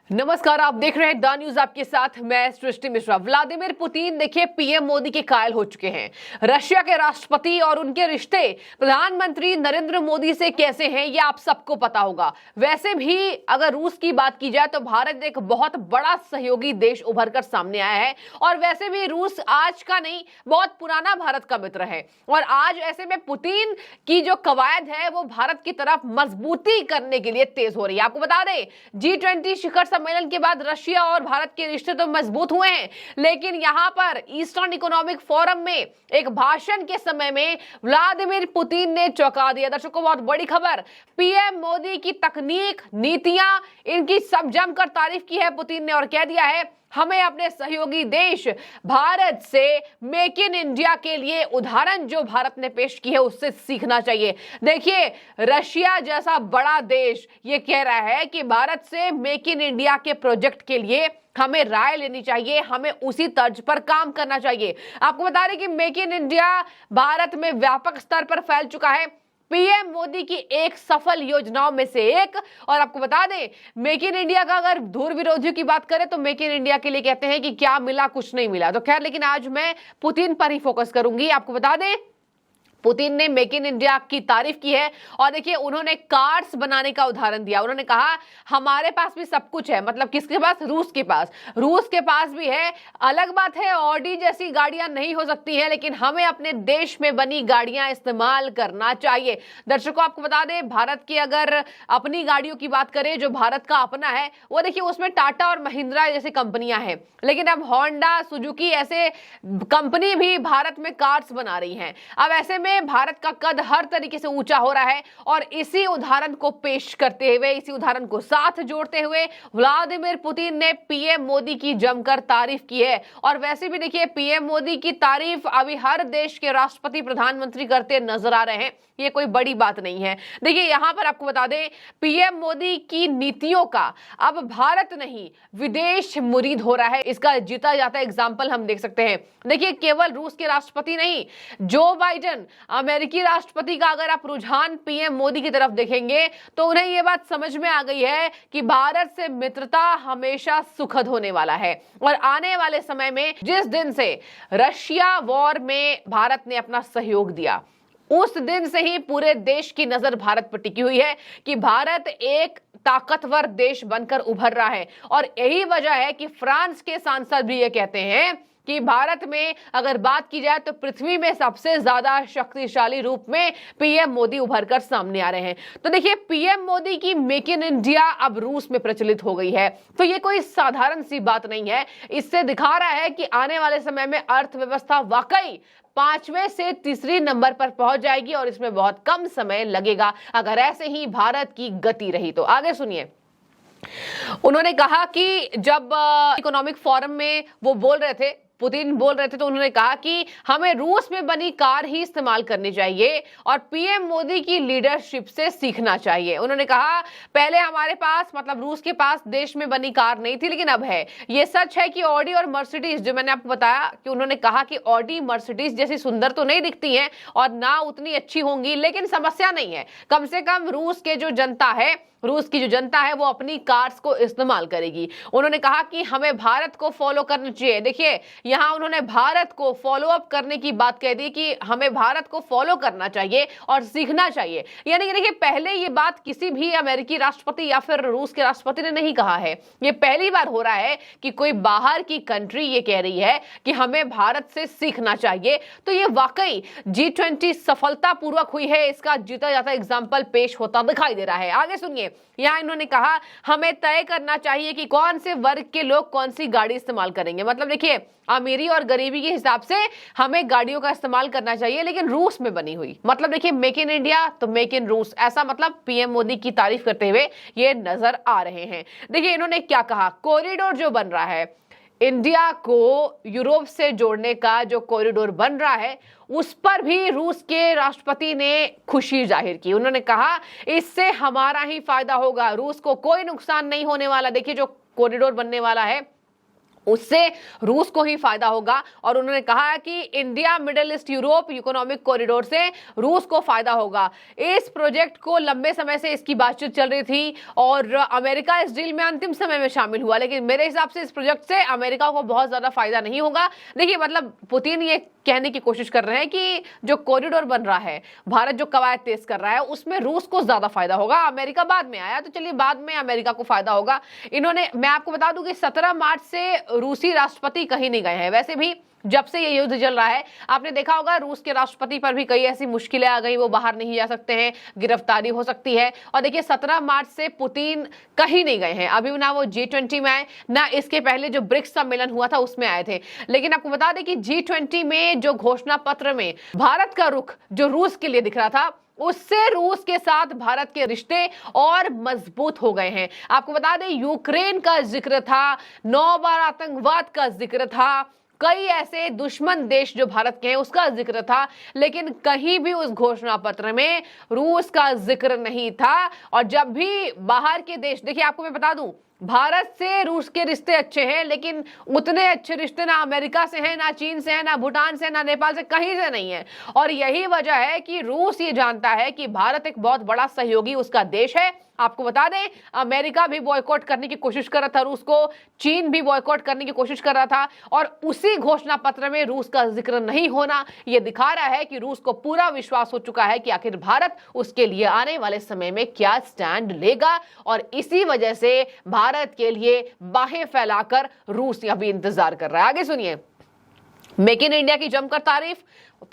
नमस्कार, आप देख रहे हैं द न्यूज। आपके साथ मैं सृष्टि मिश्रा। व्लादिमीर पुतिन देखिए पीएम मोदी के कायल हो चुके हैं। रशिया के राष्ट्रपति और उनके रिश्ते प्रधानमंत्री नरेंद्र मोदी से कैसे हैं ये आप सबको पता होगा। वैसे भी अगर रूस की बात की जाए तो भारत एक बहुत बड़ा सहयोगी देश उभर कर सामने आया है। और वैसे भी रूस आज का नहीं, बहुत पुराना भारत का मित्र है। और आज ऐसे में पुतिन की जो कवायद है वो भारत की तरफ मजबूती करने के लिए तेज हो रही है। आपको बता दें, G20 शिखर सम्मेलन के बाद रशिया और भारत के रिश्ते तो मजबूत हुए हैं, लेकिन यहां पर ईस्टर्न इकोनॉमिक फोरम में एक भाषण के समय में व्लादिमीर पुतिन ने चौंका दिया। दर्शकों, बहुत बड़ी खबर, पीएम मोदी की तकनीक, नीतियां, इनकी सब जमकर तारीफ की है पुतिन ने और कह दिया है हमें अपने सहयोगी देश भारत से मेक इन इंडिया के लिए उदाहरण जो भारत ने पेश की है उससे सीखना चाहिए। देखिए, रशिया जैसा बड़ा देश ये कह रहा है कि भारत से मेक इन इंडिया के प्रोजेक्ट के लिए हमें राय लेनी चाहिए, हमें उसी तर्ज पर काम करना चाहिए। आपको बता दें कि मेक इन इंडिया भारत में व्यापक स्तर पर फैल चुका है, पीएम मोदी की एक सफल योजनाओं में से एक। और आपको बता दें, मेक इन इंडिया का अगर धुर विरोधियों की बात करें तो मेक इन इंडिया के लिए कहते हैं कि क्या मिला, कुछ नहीं मिला। तो खैर, लेकिन आज मैं पुतिन पर ही फोकस करूंगी। आपको बता दें, पुतिन ने मेक इन इंडिया की तारीफ की है और देखिए उन्होंने कार्स बनाने का उदाहरण दिया। उन्होंने कहा हमारे पास भी सब कुछ है। मतलब किसके पास? रूस के पास भी है। अलग बात है ऑडी जैसी गाड़ियां नहीं हो सकती हैं, लेकिन हमें अपने देश में बनी गाड़ियां इस्तेमाल करना चाहिए। दर्शकों, आपको बता दें, भारत की अगर अपनी गाड़ियों की बात करें जो भारत का अपना है, वो देखिए उसमें टाटा और महिंद्रा जैसी कंपनियां हैं, लेकिन अब होंडा, सुजुकी ऐसे कंपनी भी भारत में कार्स बना रही हैं। अब ऐसे में भारत का कद हर तरीके से ऊंचा हो रहा है और इसी उदाहरण को पेश करते हुए, इसी उदाहरण को साथ जोड़ते हुए व्लादिमीर पुतिन ने पीएम मोदी की जमकर तारीफ की है। और वैसे भी देखिए, पीएम मोदी की तारीफ अभी हर देश के राष्ट्रपति, प्रधानमंत्री करते नजर आ रहे हैं। ये कोई बड़ी बात नहीं है। देखिए, यहां पर आपको बता दें, पीएम मोदी की नीतियों का अब भारत नहीं विदेश मुरीद हो रहा है। इसका जीता जाता एग्जाम्पल हम देख सकते हैं। देखिए, केवल रूस के राष्ट्रपति नहीं, जो बाइडेन अमेरिकी राष्ट्रपति का अगर आप रुझान पीएम मोदी की तरफ देखेंगे तो उन्हें यह बात समझ में आ गई है कि भारत से मित्रता हमेशा सुखद होने वाला है। और आने वाले समय में जिस दिन से रशिया वॉर में भारत ने अपना सहयोग दिया, उस दिन से ही पूरे देश की नजर भारत पर टिकी हुई है कि भारत एक ताकतवर देश बनकर उभर रहा है। और यही वजह है कि फ्रांस के सांसद भी ये कहते हैं कि भारत में अगर बात की जाए तो पृथ्वी में सबसे ज्यादा शक्तिशाली रूप में पीएम मोदी उभर कर सामने आ रहे हैं। तो देखिए, पीएम मोदी की मेक इन इंडिया अब रूस में प्रचलित हो गई है। तो ये कोई साधारण सी बात नहीं है। इससे दिखा रहा है कि आने वाले समय में अर्थव्यवस्था वाकई 5वें से तीसरी नंबर पर पहुंच जाएगी और इसमें बहुत कम समय लगेगा अगर ऐसे ही भारत की गति रही तो। आगे सुनिए, उन्होंने कहा कि जब इकोनॉमिक फोरम में वो बोल रहे थे, पुतिन बोल रहे थे, तो उन्होंने कहा कि हमें रूस में बनी कार ही इस्तेमाल करनी चाहिए और पीएम मोदी की लीडरशिप से सीखना चाहिए। उन्होंने कहा पहले हमारे पास, मतलब रूस के पास देश में बनी कार नहीं थी, लेकिन अब है। ये सच है कि ऑडी और मर्सिडीज, जो मैंने आपको बताया कि उन्होंने कहा कि ऑडी मर्सिडीज जैसी सुंदर तो नहीं दिखती हैं और ना उतनी अच्छी होंगी, लेकिन समस्या नहीं है। कम से कम रूस की जो जनता है वो अपनी कार्स को इस्तेमाल करेगी। उन्होंने कहा कि हमें भारत को फॉलो करना चाहिए। देखिए, यहां उन्होंने भारत को फॉलो अप करने की बात कह दी कि हमें भारत को फॉलो करना चाहिए और सीखना चाहिए। यानी कि देखिए, पहले ये बात किसी भी अमेरिकी राष्ट्रपति या फिर रूस के राष्ट्रपति ने नहीं कहा है। ये पहली बार हो रहा है कि कोई बाहर की कंट्री ये कह रही है कि हमें भारत से सीखना चाहिए। तो ये वाकई G20 सफलतापूर्वक हुई है, इसका जीता जाता एग्जाम्पल पेश होता दिखाई दे रहा है। आगे सुनिए, यहां इन्होंने कहा हमें तय करना चाहिए कि कौन से वर्ग के लोग कौन सी गाड़ी इस्तेमाल करेंगे। मतलब देखिए, अमीरी और गरीबी के हिसाब से हमें गाड़ियों का इस्तेमाल करना चाहिए, लेकिन रूस में बनी हुई। मतलब देखिए, मेक इन इंडिया तो मेक इन रूस, ऐसा मतलब पीएम मोदी की तारीफ करते हुए ये नजर आ रहे हैं। देखिए, इन्होंने क्या कहा, कॉरिडोर जो बन रहा है, इंडिया को यूरोप से जोड़ने का जो कॉरिडोर बन रहा है, उस पर भी रूस के राष्ट्रपति ने खुशी जाहिर की। उन्होंने कहा इससे हमारा ही फायदा होगा, रूस को कोई नुकसान नहीं होने वाला। देखिए, जो कॉरिडोर बनने वाला है उससे रूस को ही फायदा होगा। और उन्होंने कहा कि India middle east Europe economic corridor से रूस को फायदा होगा। इस प्रोजेक्ट को लंबे समय से इसकी बातचीत चल रही थी और अमेरिका इस डील में अंतिम समय में शामिल हुआ, लेकिन मेरे हिसाब से इस प्रोजेक्ट से अमेरिका को बहुत ज्यादा फायदा नहीं होगा। देखिए, मतलब पुतिन ये कहने की कोशिश कर रहे हैं कि जो कॉरिडोर बन रहा है, भारत जो कवायद तेज कर रहा है, उसमें रूस को ज्यादा फायदा होगा। अमेरिका बाद में आया, तो चलिए बाद में अमेरिका को फायदा होगा। मैं आपको बता दूं कि 17 मार्च से रूसी राष्ट्रपति कहीं नहीं गए हैं। वैसे भी जब से ये युद्ध चल रहा है, आपने देखा होगा रूस के राष्ट्रपति पर भी कई ऐसी मुश्किलें आ गई, वो बाहर नहीं जा सकते हैं, गिरफ्तारी हो सकती है। और देखिए 17 मार्च से पुतिन कहीं नहीं गए हैं, अभी ना वो G20 में आए, ना इसके पहले जो ब्रिक्स सम्मेलन हुआ था उसमें आए थे। लेकिन आपको बता दें कि G20 में जो घोषणा पत्र में भारत का रुख जो रूस के लिए दिख रहा था, उससे रूस के साथ भारत के रिश्ते और मजबूत हो गए हैं। आपको बता दें यूक्रेन का जिक्र था, 9 बार आतंकवाद का जिक्र था, कई ऐसे दुश्मन देश जो भारत के हैं उसका जिक्र था, लेकिन कहीं भी उस घोषणा पत्र में रूस का जिक्र नहीं था। और जब भी बाहर के देश, देखिए आपको मैं बता दूं, भारत से रूस के रिश्ते अच्छे हैं, लेकिन उतने अच्छे रिश्ते ना अमेरिका से हैं, ना चीन से हैं, ना भूटान से, ना नेपाल से, कहीं से नहीं है। और यही वजह है कि रूस ये जानता है कि भारत एक बहुत बड़ा सहयोगी उसका देश है। आपको बता दें अमेरिका भी बॉयकॉट करने की कोशिश कर रहा था रूस को, चीन भी बॉयकॉट करने की कोशिश कर रहा था, और उसी घोषणा पत्र में रूस का जिक्र नहीं होना यह दिखा रहा है कि रूस को पूरा विश्वास हो चुका है कि आखिर भारत उसके लिए आने वाले समय में क्या स्टैंड लेगा। और इसी वजह से भारत के लिए बाहें फैलाकर रूस अभी इंतजार कर रहा है। आगे सुनिए, मेक इन इंडिया की जमकर तारीफ।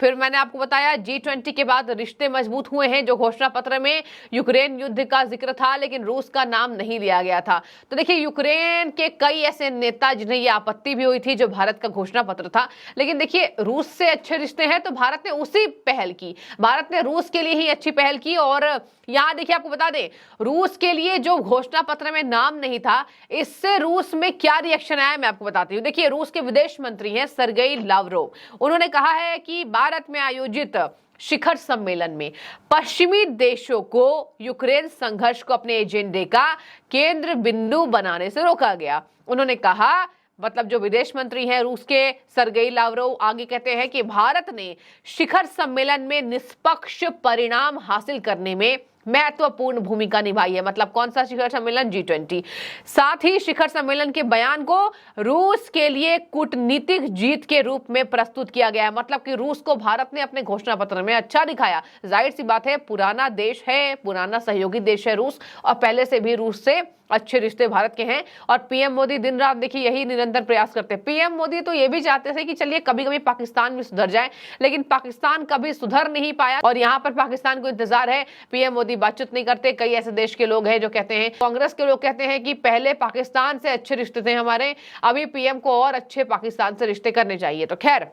फिर मैंने आपको बताया G20 के बाद रिश्ते मजबूत हुए हैं। जो घोषणा पत्र में यूक्रेन युद्ध का जिक्र था, लेकिन रूस का नाम नहीं लिया गया था। तो देखिए यूक्रेन के कई ऐसे नेता जिन्हें ये आपत्ति भी हुई थी जो भारत का घोषणा पत्र था, लेकिन देखिए रूस से अच्छे रिश्ते हैं तो भारत ने उसी पहल की, भारत ने रूस के लिए ही अच्छी पहल की। और यहाँ देखिए आपको बता दें रूस के लिए जो घोषणा पत्र में नाम नहीं था, इससे रूस में क्या रिएक्शन आया मैं आपको बताती हूँ। देखिए रूस के विदेश मंत्री हैं सर्गेई लावरोव, उन्होंने कहा है कि भारत में आयोजित शिखर सम्मेलन में पश्चिमी देशों को यूक्रेन संघर्ष को अपने एजेंडे का केंद्र बिंदु बनाने से रोका गया। उन्होंने कहा, मतलब जो विदेश मंत्री हैं रूस के सर्गेई लावरोव आगे कहते हैं कि भारत ने शिखर सम्मेलन में निष्पक्ष परिणाम हासिल करने में महत्वपूर्ण भूमिका निभाई है। मतलब कौन सा शिखर सम्मेलन? G20। साथ ही शिखर सम्मेलन के बयान को रूस के लिए कूटनीतिक जीत के रूप में प्रस्तुत किया गया है। मतलब कि रूस को भारत ने अपने घोषणा पत्र में अच्छा दिखाया। जाहिर सी बात है, पुराना देश है, पुराना सहयोगी देश है रूस, और पहले से भी रूस से अच्छे रिश्ते भारत के हैं। और पीएम मोदी दिन रात देखिए यही निरंतर प्रयास करते हैं। पीएम मोदी तो ये भी चाहते थे कि चलिए कभी कभी पाकिस्तान भी सुधर जाए, लेकिन पाकिस्तान कभी सुधर नहीं पाया। और यहाँ पर पाकिस्तान को इंतजार है, पीएम मोदी बातचीत नहीं करते। कई ऐसे देश के लोग हैं जो कहते हैं, कांग्रेस के लोग कहते हैं कि पहले पाकिस्तान से अच्छे रिश्ते थे हमारे, अभी पीएम को और अच्छे पाकिस्तान से रिश्ते करने चाहिए। तो खैर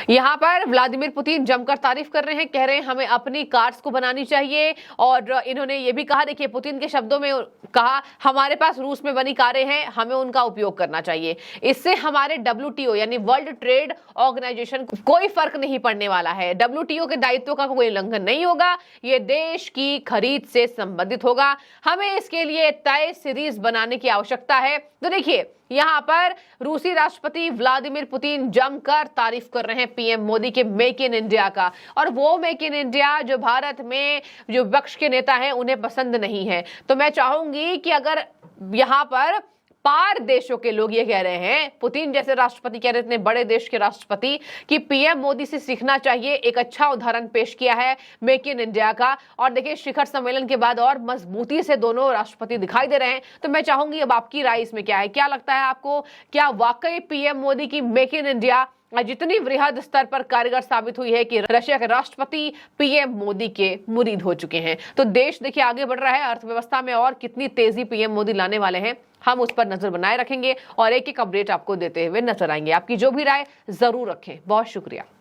यहाँ पर व्लादिमीर पुतिन जमकर तारीफ कर रहे हैं, कह रहे हैं हमें अपनी कार्स को बनानी चाहिए। और इन्होंने ये भी कहा, देखिए पुतिन के शब्दों में कहा, हमारे पास रूस में बनी कारें हैं, हमें उनका उपयोग करना चाहिए। इससे हमारे WTO यानी वर्ल्ड ट्रेड ऑर्गेनाइजेशन को कोई फर्क नहीं पड़ने वाला है। WTO के दायित्व का कोई उल्लंघन नहीं होगा, ये देश की खरीद से संबंधित होगा। हमें इसके लिए तय सीरीज बनाने की आवश्यकता है। तो देखिए यहाँ पर रूसी राष्ट्रपति व्लादिमीर पुतिन जमकर तारीफ कर रहे हैं पीएम मोदी के मेक इन इंडिया का। और वो मेक इन इंडिया जो भारत में जो विपक्ष के नेता हैं उन्हें पसंद नहीं है। तो मैं चाहूंगी कि अगर यहाँ पर पार देशों के लोग ये कह रहे हैं, पुतिन जैसे राष्ट्रपति कह रहे इतने बड़े देश के राष्ट्रपति, कि पीएम मोदी से सीखना चाहिए, एक अच्छा उदाहरण पेश किया है मेक इन इंडिया का। और देखिए शिखर सम्मेलन के बाद और मजबूती से दोनों राष्ट्रपति दिखाई दे रहे हैं। तो मैं चाहूंगी अब आपकी राय इसमें क्या है, क्या लगता है आपको, क्या वाकई पीएम मोदी की मेक इन इंडिया जितनी वृहद स्तर पर कारगर साबित हुई है कि रशिया के राष्ट्रपति पीएम मोदी के मुरीद हो चुके हैं? तो देश देखिए आगे बढ़ रहा है, अर्थव्यवस्था में और कितनी तेजी पीएम मोदी लाने वाले हैं, हम उस पर नजर बनाए रखेंगे और एक एक अपडेट आपको देते हुए नजर आएंगे। आपकी जो भी राय जरूर रखें। बहुत शुक्रिया।